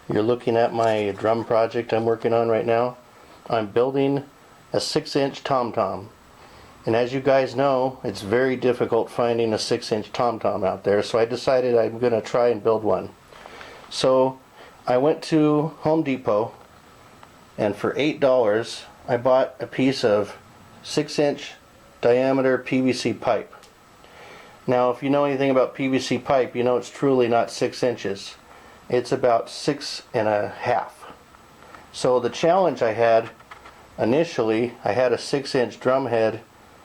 You're looking at my drum project I'm working on right now. I'm building a 6-inch tom-tom. And as you guys know, it's very difficult finding a 6-inch tom-tom out there, so I decided I'm going to try and build one. So I went to Home Depot, and for $8 I bought a piece of 6-inch diameter PVC pipe. Now if you know anything about PVC pipe, you know it's truly not 6 inches. It's about 6.5. So the challenge I had initially, I had a 6-inch drum head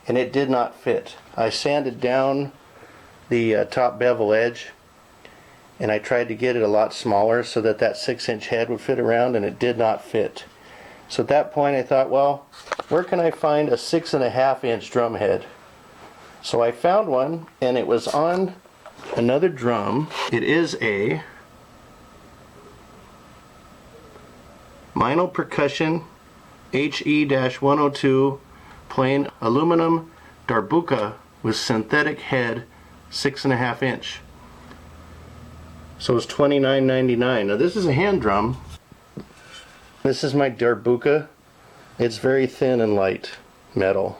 and it did not fit. I sanded down the top bevel edge and I tried to get it a lot smaller so that that 6-inch head would fit around, and it did not fit. So at that point I thought, well, where can I find a 6.5-inch drum head? So I found one, and it was on another drum. It is a Meinl Percussion HE-102 plain aluminum darbuka with synthetic head, 6.5 inch. So it's $29.99. Now this is a hand drum. This is my darbuka. It's very thin and light metal,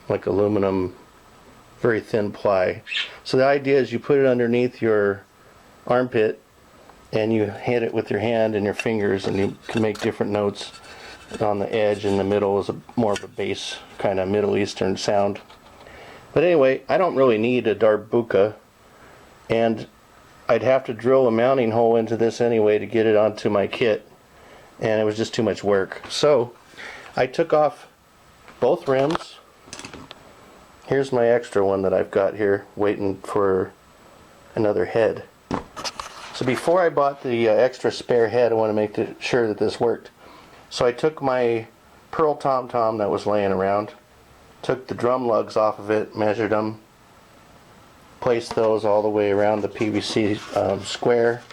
like aluminum, very thin ply. So the idea is you put it underneath your armpit and you hit it with your hand and your fingers, and you can make different notes on the edge. In the middle is more of a bass kind of Middle Eastern sound. But anyway, I don't really need a darbuka, and I'd have to drill a mounting hole into this anyway to get it onto my kit, and it was just too much work. So I took off both rims. Here's my extra one that I've got here waiting for another head. So before I bought the extra spare head, I want to make sure that this worked. So I took my pearl tom-tom that was laying around, took the drum lugs off of it, measured them, placed those all the way around the PVC square.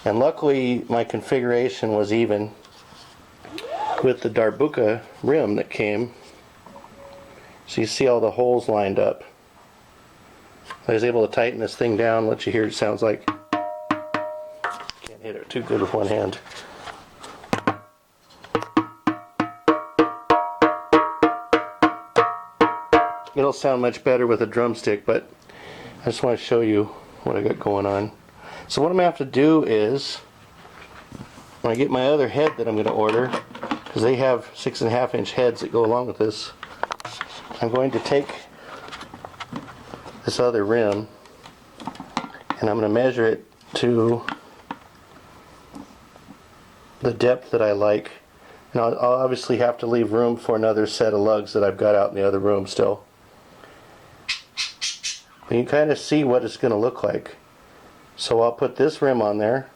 And luckily my configuration was even with the darbuka rim that came. So you see all the holes lined up. I was able to tighten this thing down, let you hear it sounds like. Can't hit it too good with one hand. It'll sound much better with a drumstick, but I just want to show you what I got going on. So what I'm going to have to do is, when I get my other head that I'm going to order, because they have 6.5-inch heads that go along with this, I'm going to take this other rim and I'm going to measure it to the depth that I like. Now I'll obviously have to leave room for another set of lugs that I've got out in the other room still. But you can kind of see what it's going to look like. So I'll put this rim on there,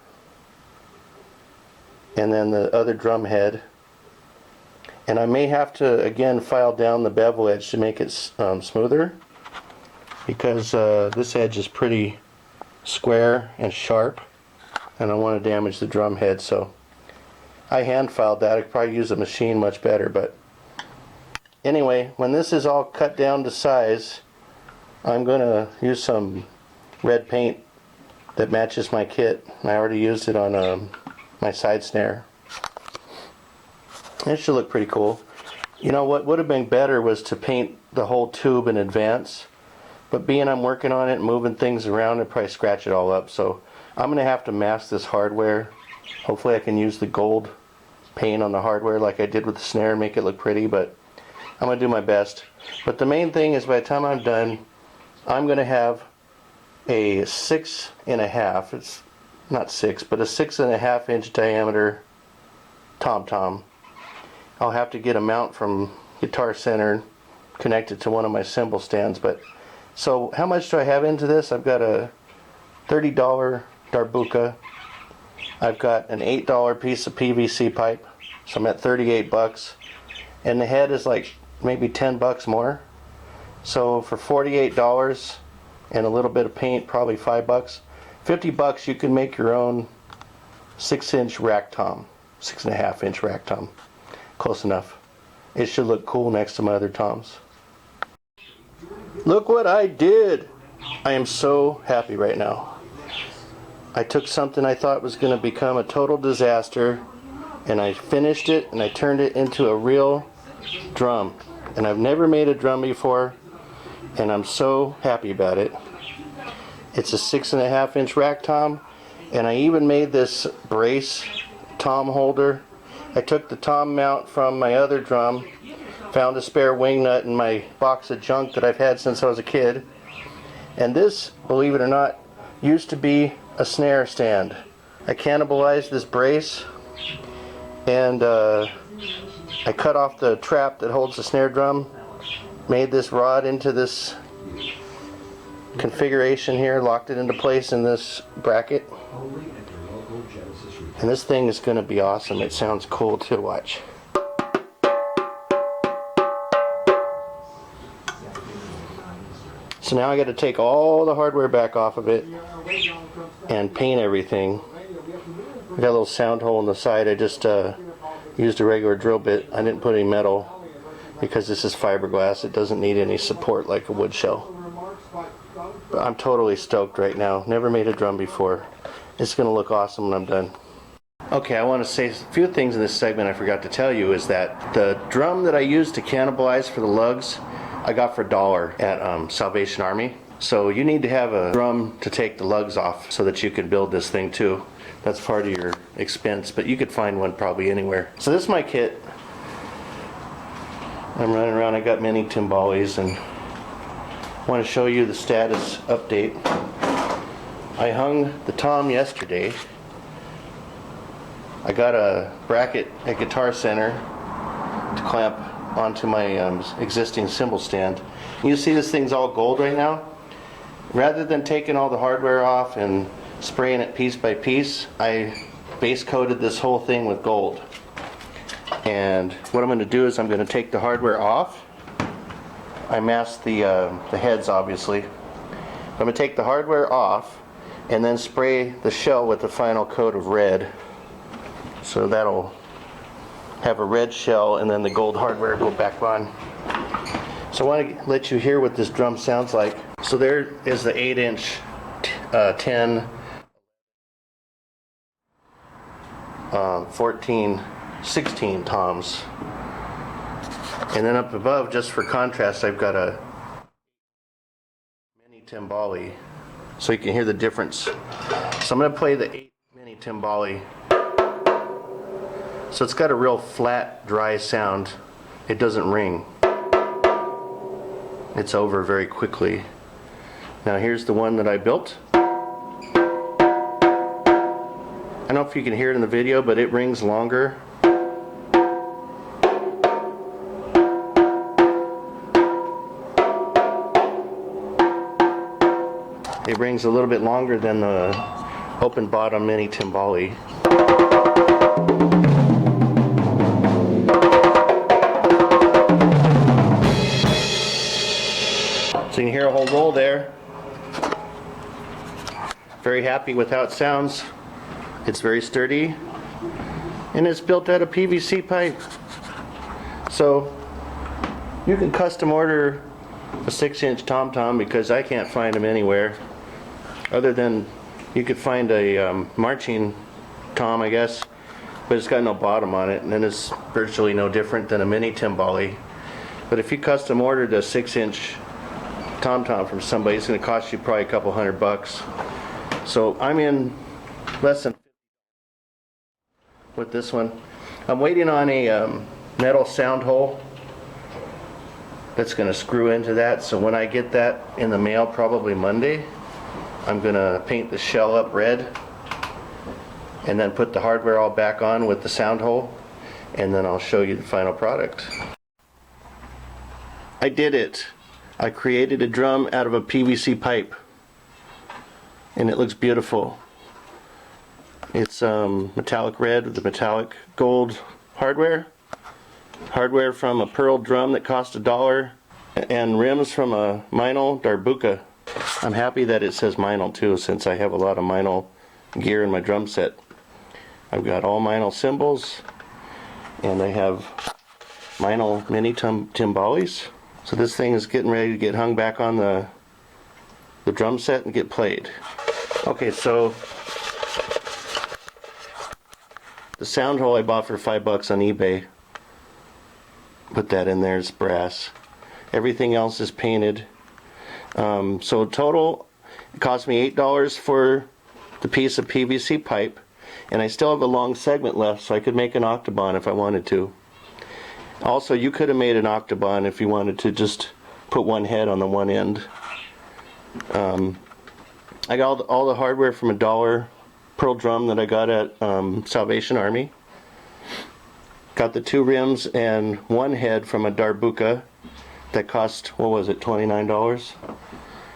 and then the other drum head. And I may have to again file down the bevel edge to make it smoother, because this edge is pretty square and sharp and I don't want to damage the drum head. So I hand filed that. I could probably use a machine much better, but anyway, when this is all cut down to size, I'm going to use some red paint that matches my kit. I already used it on my side snare. It should look pretty cool. You know what would have been better was to paint the whole tube in advance, but being I'm working on it and moving things around, I'd probably scratch it all up. So I'm going to have to mask this hardware. Hopefully I can use the gold paint on the hardware like I did with the snare and make it look pretty, but I'm going to do my best. But the main thing is, by the time I'm done, I'm going to have a 6.5, it's not 6, but a 6.5-inch diameter tom-tom. I'll have to get a mount from Guitar Center, connected to one of my cymbal stands. But so how much do I have into this? I've got a $30 darbuka. I've got an $8 piece of PVC pipe, so I'm at 38 bucks. And the head is like maybe 10 bucks more. So for $48 and a little bit of paint, probably 5 bucks. 50 bucks you can make your own 6-inch rack tom, 6.5-inch rack tom. Close enough. It should look cool next to my other toms. Look what I did! I am so happy right now. I took something I thought was going to become a total disaster, and I finished it and I turned it into a real drum. And I've never made a drum before, and I'm so happy about it. It's a 6.5 inch rack tom, and I even made this brace tom holder. I took the tom mount from my other drum, found a spare wing nut in my box of junk that I've had since I was a kid. And this, believe it or not, used to be a snare stand. I cannibalized this brace, and I cut off the trap that holds the snare drum, made this rod into this configuration here, locked it into place in this bracket. And this thing is going to be awesome. It sounds cool to watch. So now I got to take all the hardware back off of it and paint everything. I got a little sound hole on the side. I just used a regular drill bit. I didn't put any metal because this is fiberglass. It doesn't need any support like a wood shell. But I'm totally stoked right now. Never made a drum before. It's going to look awesome when I'm done. Okay, I want to say a few things in this segment I forgot to tell you is that the drum that I used to cannibalize for the lugs I got for $1 at Salvation Army. So you need to have a drum to take the lugs off so that you can build this thing too. That's part of your expense, but you could find one probably anywhere. So this is my kit. I'm running around, I got many timbales, and I want to show you the status update. I hung the tom yesterday. I got a bracket at Guitar Center to clamp onto my existing cymbal stand. You see this thing's all gold right now? Rather than taking all the hardware off and spraying it piece by piece, I base coated this whole thing with gold. And what I'm going to do is I'm going to take the hardware off. I masked the heads obviously. I'm going to take the hardware off and then spray the shell with the final coat of red. So that'll have a red shell and then the gold hardware go back on. So I want to let you hear what this drum sounds like. So there is the 8-inch 10, 14, 16 toms. And then up above, just for contrast, I've got a mini timbale, so you can hear the difference. So I'm going to play the 8 mini timbale. So it's got a real flat, dry sound. It doesn't ring. It's over very quickly. Now here's the one that I built. I don't know if you can hear it in the video, but it rings longer. It rings a little bit longer than the open bottom mini timbale. So you can hear a whole roll there. Very happy with how it sounds. It's very sturdy, and it's built out of PVC pipe. So you can custom order a 6-inch tom-tom because I can't find them anywhere. Other than you could find a marching tom, I guess, but it's got no bottom on it, and then it's virtually no different than a mini timbale. But if you custom ordered a 6-inch tom-tom from somebody, it's going to cost you probably a couple $100. So I'm in less than with this one. I'm waiting on a metal sound hole that's going to screw into that. So when I get that in the mail, probably Monday, I'm going to paint the shell up red and then put the hardware all back on with the sound hole, and then I'll show you the final product. I did it. I created a drum out of a PVC pipe, and it looks beautiful. It's metallic red with the metallic gold hardware. Hardware from a pearl drum that cost $1, and rims from a Meinl Darbuka. I'm happy that it says Meinl too, since I have a lot of Meinl gear in my drum set. I've got all Meinl cymbals, and I have Meinl mini timbales. So this thing is getting ready to get hung back on the drum set and get played. Okay, so The sound hole I bought for $5 on eBay. Put that in there, it's brass. Everything else is painted. So total, it cost me $8 for the piece of PVC pipe, and I still have a long segment left, so I could make an Octoban if I wanted to. Also, you could have made an Octoban if you wanted to just put one head on the one end. I got all the hardware from a $1 pearl drum that I got at Salvation Army. Got the 2 rims and 1 head from a Darbuka that cost, what was it, $29?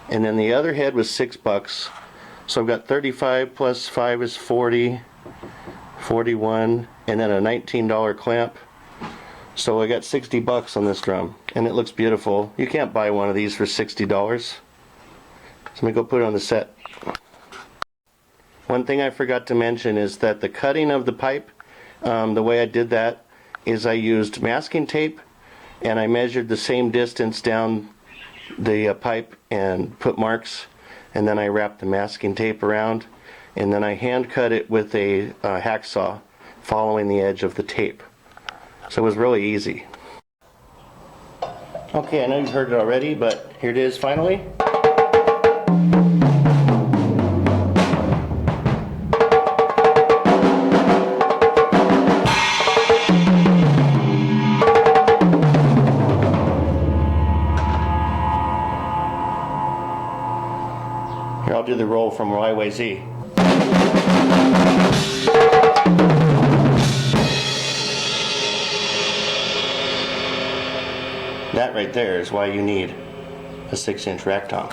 And then the other head was $6. So I've got 35 plus 5 is 40, 41, and then a $19 clamp. So I got $60 on this drum, and it looks beautiful. You can't buy one of these for $60. So let me go put it on the set. One thing I forgot to mention is that the cutting of the pipe, the way I did that is I used masking tape, and I measured the same distance down the pipe and put marks, and then I wrapped the masking tape around, and then I hand cut it with a hacksaw following the edge of the tape. So it was really easy. Okay, I know you've heard it already, but here it is finally. Here, I'll do the roll from YYZ. That right there is why you need a 6-inch rack tom.